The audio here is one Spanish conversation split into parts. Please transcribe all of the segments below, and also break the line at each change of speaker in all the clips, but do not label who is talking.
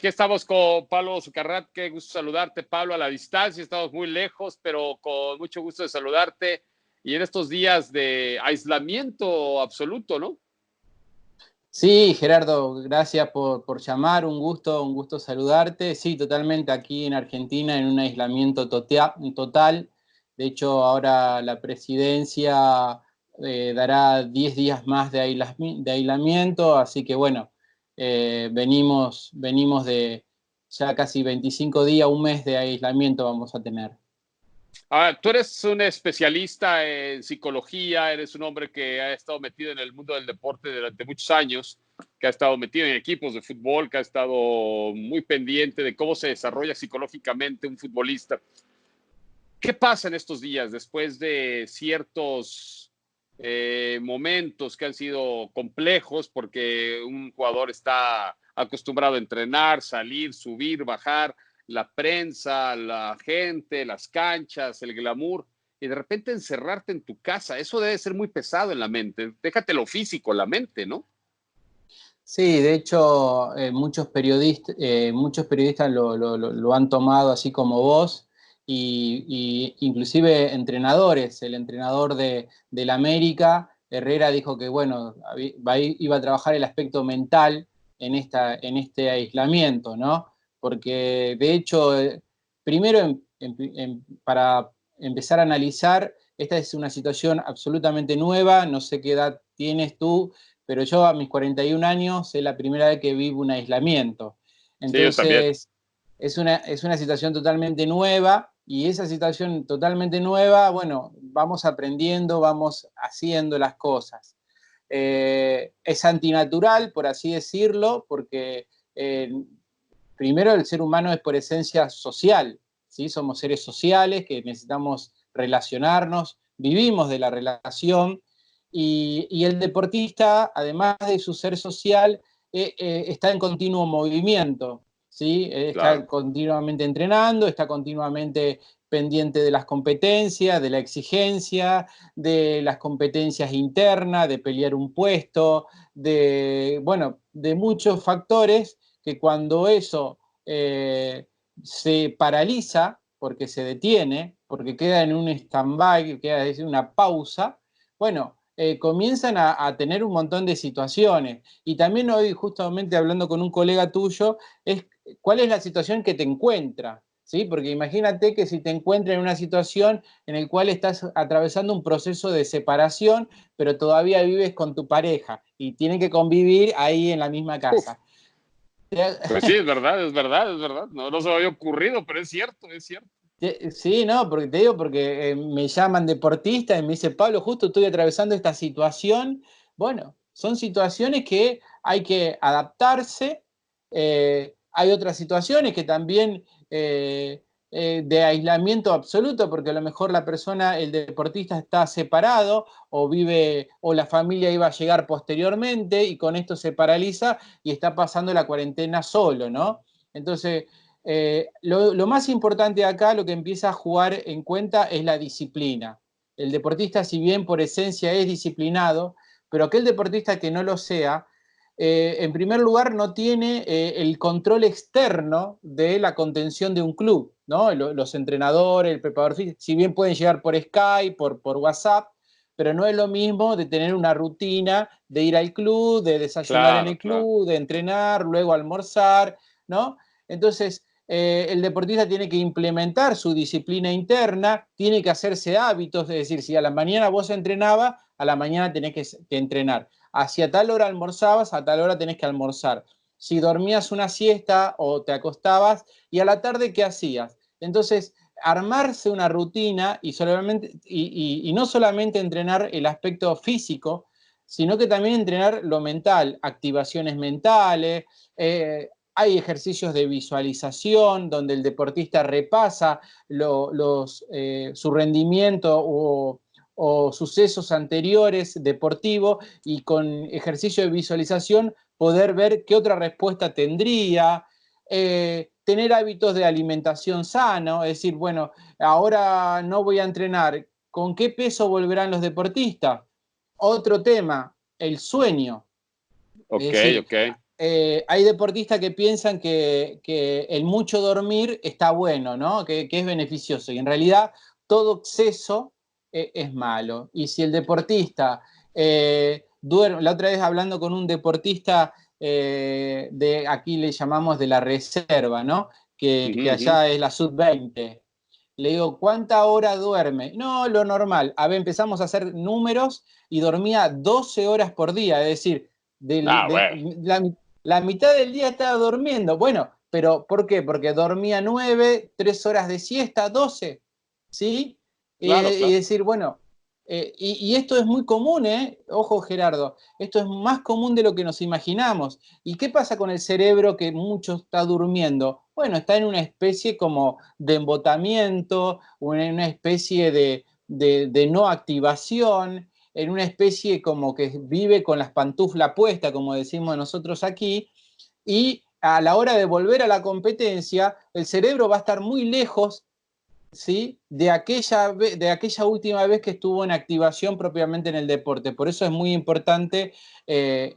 Aquí estamos con Pablo Zucarrat, qué gusto saludarte, Pablo, a la distancia, estamos muy lejos, pero con mucho gusto de saludarte y en estos días de aislamiento absoluto, ¿no?
Sí, Gerardo, gracias por llamar, un gusto saludarte. Sí, totalmente aquí en Argentina en un aislamiento total. De hecho, ahora la presidencia dará 10 días más de aislamiento, así que bueno, venimos de ya casi 25 días, un mes de aislamiento vamos a tener.
Tú eres un especialista en psicología, eres un hombre que ha estado metido en el mundo del deporte durante muchos años, que ha estado metido en equipos de fútbol, que ha estado muy pendiente de cómo se desarrolla psicológicamente un futbolista. ¿Qué pasa en estos días después de ciertos momentos que han sido complejos porque un jugador está acostumbrado a entrenar, salir, subir, bajar, la prensa, la gente, las canchas, el glamour, y de repente encerrarte en tu casa? Eso debe ser muy pesado en la mente. Déjate lo físico, la mente, ¿no?
Sí, de hecho, muchos periodistas lo han tomado así como vos, y inclusive entrenadores. El entrenador del América, Herrera, dijo que bueno, iba a trabajar el aspecto mental en este aislamiento, ¿no? Porque de hecho, primero, para empezar a analizar, esta es una situación absolutamente nueva. No sé qué edad tienes tú, pero yo a mis 41 años es la primera vez que vivo un aislamiento.
Sí, yo también.
Entonces, es una situación totalmente nueva, y esa situación totalmente nueva, bueno, vamos aprendiendo, vamos haciendo las cosas. Es antinatural, por así decirlo, porque eh, primero el ser humano es por esencia social, ¿sí? Somos seres sociales que necesitamos relacionarnos, vivimos de la relación, y el deportista, además de su ser social, está en continuo movimiento, ¿sí? Está
Claro.
continuamente entrenando, está continuamente pendiente de las competencias, de la exigencia, de las competencias internas, de pelear un puesto, bueno, de muchos factores que cuando eso se paraliza, porque se detiene, porque queda en un stand-by, queda, es decir, una pausa, bueno, comienzan a tener un montón de situaciones. Y también hoy, justamente hablando con un colega tuyo, es cuál es la situación que te encuentra, ¿sí? Porque imagínate que si te encuentras en una situación en la cual estás atravesando un proceso de separación, pero todavía vives con tu pareja y tienen que convivir ahí en la misma
Uf,
casa.
pues sí, es verdad, es verdad, es verdad. No, no se me había ocurrido, pero es cierto, es cierto.
Sí, no, porque te digo, porque me llaman deportista y me dice, Pablo, justo estoy atravesando esta situación. Bueno, son situaciones que hay que adaptarse. Hay otras situaciones que también de aislamiento absoluto, porque a lo mejor la persona, el deportista, está separado o vive, o la familia iba a llegar posteriormente y con esto se paraliza y está pasando la cuarentena solo, ¿no? Entonces, lo más importante acá, lo que empieza a jugar en cuenta es la disciplina. El deportista, si bien por esencia es disciplinado, pero aquel deportista que no lo sea, en primer lugar no tiene el control externo de la contención de un club, ¿no? Los entrenadores, el preparador físico, si bien pueden llegar por Skype, por WhatsApp, pero no es lo mismo de tener una rutina de ir al club, de desayunar en
Claro,
el
claro.
club, de entrenar, luego almorzar, ¿no? Entonces, el deportista tiene que implementar su disciplina interna, tiene que hacerse hábitos, es decir, si a la mañana vos entrenabas, a la mañana tenés que entrenar. Hacia tal hora almorzabas, a tal hora tenés que almorzar. Si dormías una siesta o te acostabas, y a la tarde, ¿qué hacías? Entonces, armarse una rutina y no solamente entrenar el aspecto físico, sino que también entrenar lo mental, activaciones mentales. Hay ejercicios de visualización donde el deportista repasa su rendimiento o sucesos anteriores deportivos, y con ejercicio de visualización poder ver qué otra respuesta tendría. Tener hábitos de alimentación sano, es decir, bueno, ahora no voy a entrenar, ¿con qué peso volverán los deportistas? Otro tema, el sueño. Es
Ok,
decir,
ok.
hay deportistas que piensan que el mucho dormir está bueno, ¿no? Que es beneficioso. Y en realidad todo exceso es malo. Y si el deportista duerme, la otra vez hablando con un deportista de aquí le llamamos de la reserva, ¿no?
Ujú,
Que
ujú.
allá es la sub-20. Le digo, ¿cuánta hora duerme? No, lo normal. A ver, empezamos a hacer números y dormía 12 horas por día, es decir,
Ah, bueno.
la mitad del día estaba durmiendo. Bueno, pero ¿por qué? Porque dormía 9, 3 horas de siesta, 12, ¿sí?
Claro,
Y
claro.
decir, bueno, y esto es muy común, ¿eh? Ojo, Gerardo, esto es más común de lo que nos imaginamos. ¿Y qué pasa con el cerebro que mucho está durmiendo? Bueno, está en una especie como de embotamiento, en una especie de no activación, en una especie como que vive con las pantuflas puestas, como decimos nosotros aquí, y a la hora de volver a la competencia, el cerebro va a estar muy lejos, ¿sí? De aquella última vez que estuvo en activación propiamente en el deporte. Por eso es muy importante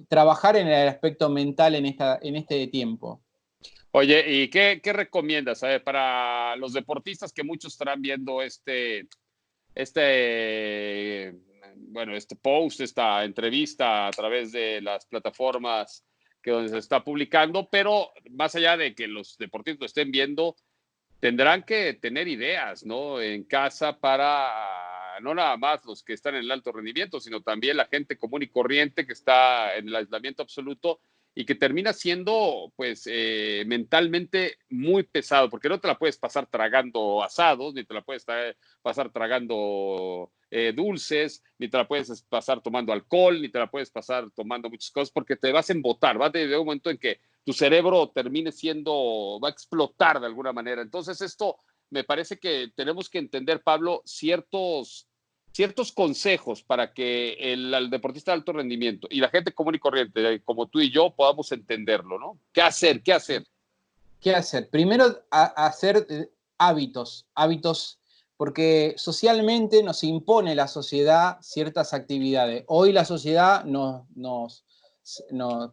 trabajar en el aspecto mental en este tiempo.
Oye, ¿y qué recomiendas, para los deportistas que muchos estarán viendo este, bueno, este post, esta entrevista a través de las plataformas que donde se está publicando, pero más allá de que los deportistas lo estén viendo, tendrán que tener ideas, ¿no? En casa para no nada más los que están en el alto rendimiento, sino también la gente común y corriente que está en el aislamiento absoluto y que termina siendo, pues, mentalmente muy pesado, porque no te la puedes pasar tragando asados, ni te la puedes pasar tragando dulces, ni te la puedes pasar tomando alcohol, ni te la puedes pasar tomando muchas cosas, porque te vas a embotar, va a llegar un momento en que tu cerebro termine siendo, va a explotar de alguna manera. Entonces esto me parece que tenemos que entender, Pablo, ciertos consejos para que el deportista de alto rendimiento y la gente común y corriente, como tú y yo, podamos entenderlo, ¿no? ¿Qué hacer? ¿Qué hacer?
¿Qué hacer? Primero, hacer hábitos, porque socialmente nos impone la sociedad ciertas actividades. Hoy la sociedad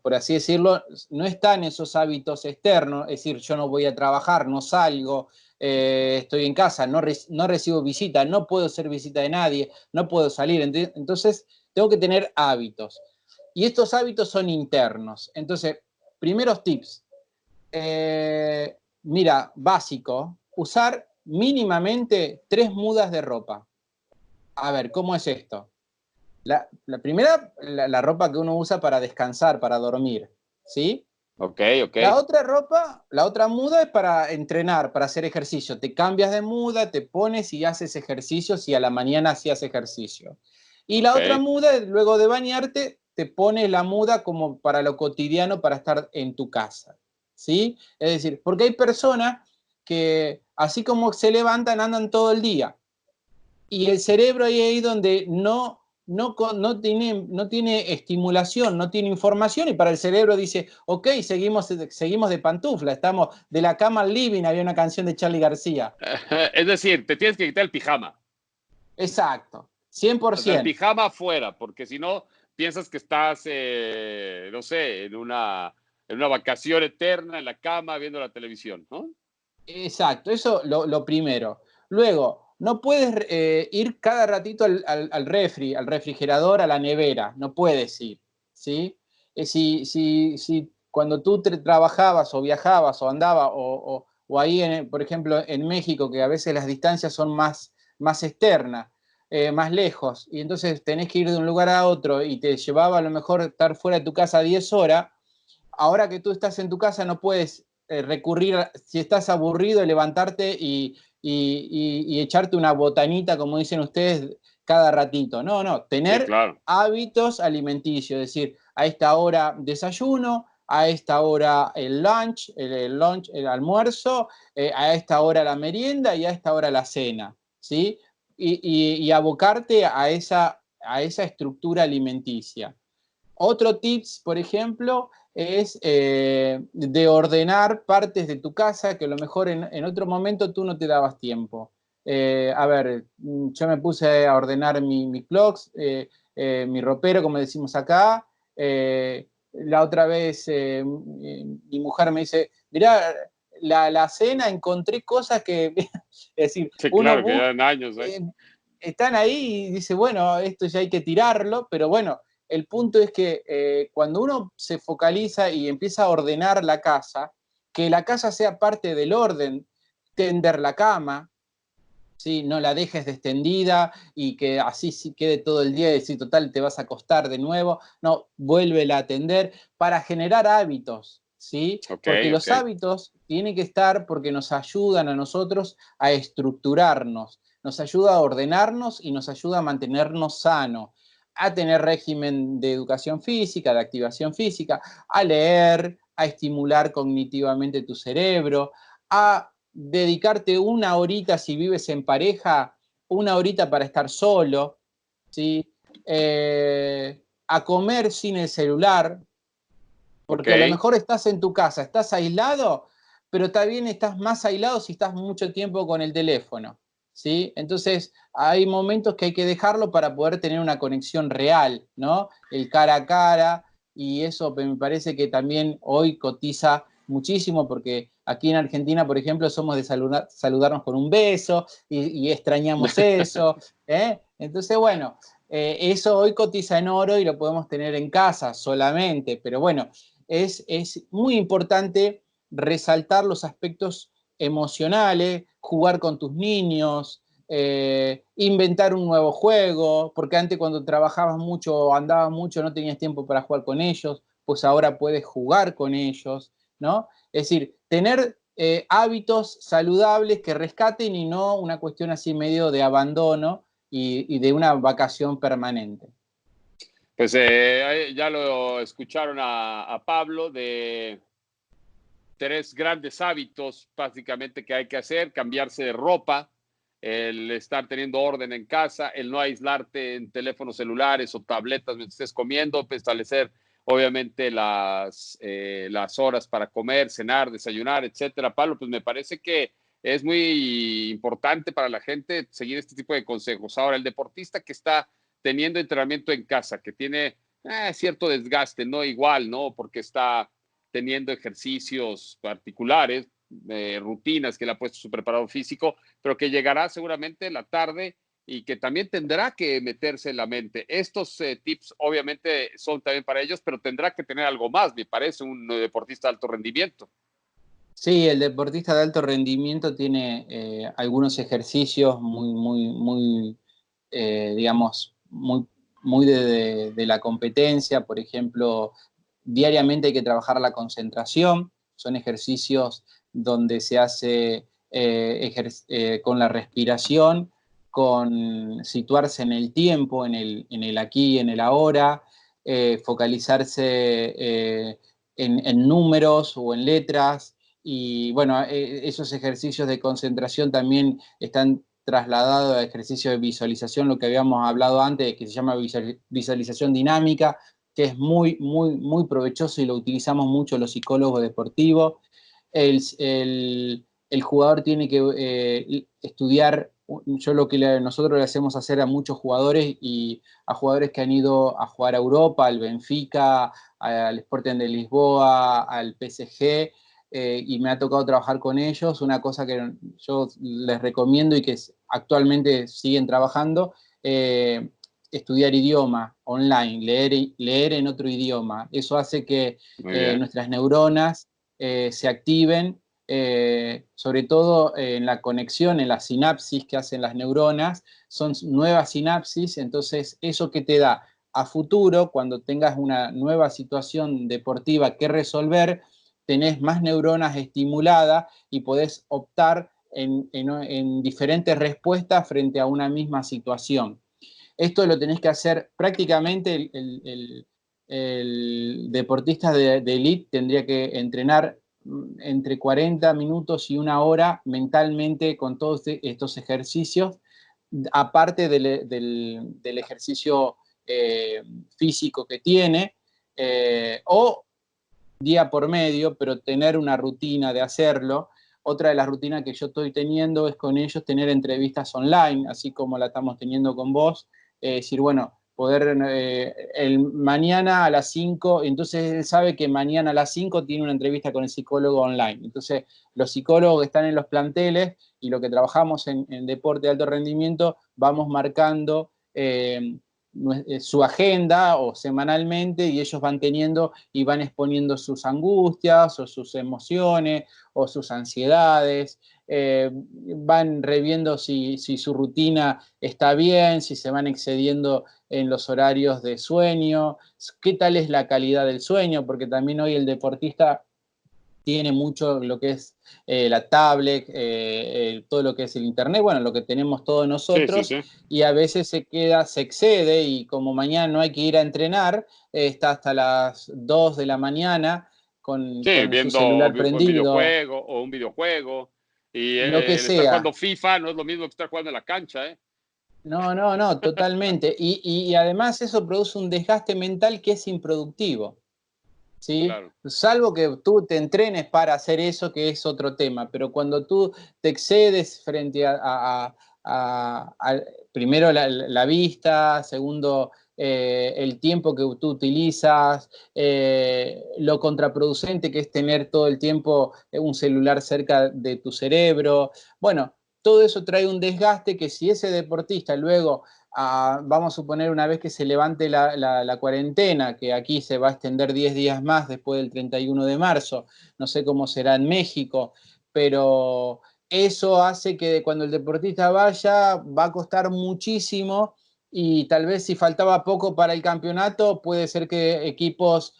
por así decirlo, no está en esos hábitos externos, es decir, yo no voy a trabajar, no salgo, estoy en casa, no recibo visita, no puedo hacer visita de nadie, no puedo salir. Entonces, tengo que tener hábitos. Y estos hábitos son internos. Entonces, primeros tips. Mira, básico, usar mínimamente 3 mudas de ropa. A ver, ¿cómo es esto? La primera, la ropa que uno usa para descansar, para dormir, ¿sí?
Ok, ok.
La otra ropa, la otra muda es para entrenar, para hacer ejercicio. Te cambias de muda, te pones y haces ejercicio si a la mañana hacías ejercicio. Y la otra
Ok.
muda, luego de bañarte, te pones la muda como para lo cotidiano, para estar en tu casa. ¿Sí? Es decir, porque hay personas que así como se levantan, andan todo el día. Y el cerebro ahí donde no tiene estimulación, no tiene información, y para el cerebro dice, ok, seguimos de pantufla, estamos de la cama al living, había una canción de Charly García.
Es decir, te tienes que quitar el pijama.
Exacto,
O sea, el
100%.
pijama afuera, porque si no, piensas que estás, no sé, en una vacación eterna en la cama viendo la televisión, ¿no?
Exacto, eso lo primero. Luego, no puedes ir cada ratito al al refrigerador, a la nevera, no puedes ir, ¿sí? Si cuando tú trabajabas o viajabas o andabas o ahí, por ejemplo, en México, que a veces las distancias son más externas, más lejos, y entonces tenés que ir de un lugar a otro y te llevaba a lo mejor estar fuera de tu casa 10 horas, ahora que tú estás en tu casa no puedes recurrir, si estás aburrido, levantarte y echarte una botanita, como dicen ustedes, cada ratito. No, no,
Sí,
tener
claro.
hábitos alimenticios, es decir, a esta hora desayuno, a esta hora el almuerzo, a esta hora la merienda y a esta hora la cena, ¿sí? Y abocarte a esa estructura alimenticia. Otro tips, por ejemplo, es de ordenar partes de tu casa que a lo mejor en otro momento tú no te dabas tiempo. A ver, yo me puse a ordenar mis clogs, mi ropero, como decimos acá, la otra vez mi mujer me dice, mirá, la cena encontré cosas que, es decir,
Sí,
uno
claro, que
busca,
ya en años, ¿eh?
están ahí y dice, bueno, esto ya hay que tirarlo, pero bueno, el punto es que cuando uno se focaliza y empieza a ordenar la casa, que la casa sea parte del orden, tender la cama, ¿sí? No la dejes extendida y que así sí quede todo el día y decir, total, te vas a acostar de nuevo. No, vuélvela a atender para generar hábitos, ¿sí?
Ok,
Porque
ok.
los hábitos tienen que estar porque nos ayudan a nosotros a estructurarnos, nos ayuda a ordenarnos y nos ayuda a mantenernos sanos, a tener régimen de educación física, de activación física, a leer, a estimular cognitivamente tu cerebro, a dedicarte una horita si vives en pareja, una horita para estar solo, ¿sí? A comer sin el celular,
Ok,
porque a lo mejor estás en tu casa, estás aislado, pero también estás más aislado si estás mucho tiempo con el teléfono, ¿sí? Entonces hay momentos que hay que dejarlo para poder tener una conexión real, ¿no? El cara a cara, y eso me parece que también hoy cotiza muchísimo porque aquí en Argentina, por ejemplo, somos de saludarnos con un beso y extrañamos eso, ¿eh? Entonces, bueno, eso hoy cotiza en oro y lo podemos tener en casa solamente, pero bueno, es muy importante resaltar los aspectos emocionales, jugar con tus niños, inventar un nuevo juego, porque antes cuando trabajabas mucho o andabas mucho no tenías tiempo para jugar con ellos, pues ahora puedes jugar con ellos, ¿no? Es decir, tener hábitos saludables que rescaten y no una cuestión así medio de abandono y de una vacación permanente.
pues ya lo escucharon a Pablo de tres grandes hábitos básicamente que hay que hacer: cambiarse de ropa, el estar teniendo orden en casa, el no aislarte en teléfonos celulares o tabletas mientras estés comiendo, establecer obviamente las horas para comer, cenar, desayunar, etcétera. Pablo, pues me parece que es muy importante para la gente seguir este tipo de consejos. Ahora, el deportista que está teniendo entrenamiento en casa, que tiene cierto desgaste, no igual, ¿no? Porque está teniendo ejercicios particulares, rutinas que le ha puesto su preparador físico, pero que llegará seguramente la tarde y que también tendrá que meterse en la mente. Estos tips obviamente son también para ellos, pero tendrá que tener algo más, me parece, un deportista de alto rendimiento.
Sí, el deportista de alto rendimiento tiene algunos ejercicios digamos, muy de la competencia. Por ejemplo, diariamente hay que trabajar la concentración. Son ejercicios donde se hace con la respiración, con situarse en el tiempo, en el aquí y en el ahora, focalizarse en números o en letras. Y bueno, esos ejercicios de concentración también están trasladados a ejercicios de visualización, lo que habíamos hablado antes, que se llama visualización dinámica, que es muy provechoso y lo utilizamos mucho los psicólogos deportivos. El jugador tiene que estudiar, yo lo que nosotros le hacemos hacer a muchos jugadores y a jugadores que han ido a jugar a Europa, al Benfica, al Sporting de Lisboa, al PSG, y me ha tocado trabajar con ellos. Una cosa que yo les recomiendo y que actualmente siguen trabajando, estudiar idioma online, leer en otro idioma. Eso hace que
Muy bien.
nuestras neuronas se activen, sobre todo en la conexión, en la sinapsis que hacen las neuronas, son nuevas sinapsis, entonces eso que te da a futuro, cuando tengas una nueva situación deportiva que resolver, tenés más neuronas estimuladas y podés optar en diferentes respuestas frente a una misma situación. Esto lo tenés que hacer prácticamente el deportista de elite tendría que entrenar entre 40 minutos y una hora mentalmente con todos estos ejercicios, aparte del ejercicio físico que tiene, o día por medio, pero tener una rutina de hacerlo. Otra de las rutinas que yo estoy teniendo es con ellos tener entrevistas online, así como la estamos teniendo con vos. Decir, bueno, poder, mañana a las 5, entonces él sabe que mañana a las 5 tiene una entrevista con el psicólogo online. Entonces, los psicólogos que están en los planteles y lo que trabajamos en deporte de alto rendimiento, vamos marcando su agenda o semanalmente, y ellos van teniendo y van exponiendo sus angustias o sus emociones o sus ansiedades. Van reviendo si su rutina está bien, si se van excediendo en los horarios de sueño, qué tal es la calidad del sueño, porque también hoy el deportista tiene mucho lo que es la tablet, todo lo que es el internet, bueno, lo que tenemos todos
Sí, sí,
nosotros,
sí.
y a veces se excede, y como mañana no hay que ir a entrenar, está hasta las 2 de la mañana
Sí,
con su
viendo
celular
un
prendido,
videojuego o un videojuego. Y
lo que
el estar
sea.
jugando FIFA no es lo mismo que estar jugando en la cancha, ¿eh?
No, no, no, totalmente. Y además eso produce un desgaste mental que es improductivo, ¿sí?
Claro.
Salvo que tú te entrenes para hacer eso, que es otro tema, pero cuando tú te excedes frente primero la vista, segundo el tiempo que tú utilizas, lo contraproducente que es tener todo el tiempo un celular cerca de tu cerebro, bueno, todo eso trae un desgaste que si ese deportista luego vamos a suponer una vez que se levante la cuarentena, que aquí se va a extender 10 días más después del 31 de marzo, no sé cómo será en México, pero eso hace que cuando el deportista vaya va a costar muchísimo, y tal vez si faltaba poco para el campeonato, puede ser que equipos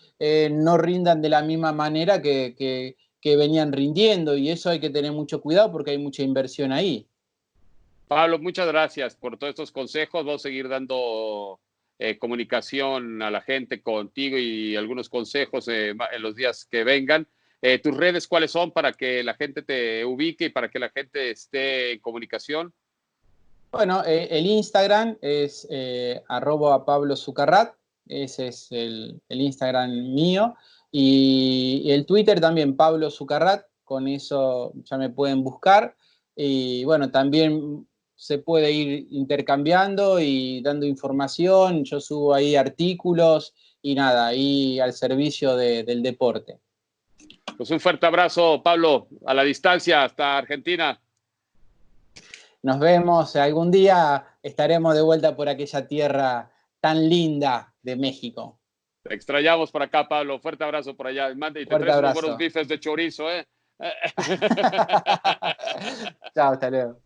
no rindan de la misma manera que venían rindiendo, y eso hay que tener mucho cuidado porque hay mucha inversión ahí.
Pablo, muchas gracias por todos estos consejos. Vamos a seguir dando comunicación a la gente contigo y algunos consejos en los días que vengan. ¿Tus redes cuáles son para que la gente te ubique y para que la gente esté en comunicación?
Bueno, el Instagram es @PabloZucarrat, ese es el Instagram mío, y el Twitter también, Pablo Zucarrat, con eso ya me pueden buscar, y bueno, también se puede ir intercambiando y dando información, yo subo ahí artículos y nada, ahí al servicio del deporte.
Pues un fuerte abrazo, Pablo, a la distancia, hasta Argentina.
Nos vemos, algún día estaremos de vuelta por aquella tierra tan linda de México.
Te extrañamos por acá, Pablo. Fuerte abrazo por allá. Y te
Fuerte
traes unos buenos
abrazo.
bifes de chorizo, ¿eh?
Chao, hasta luego.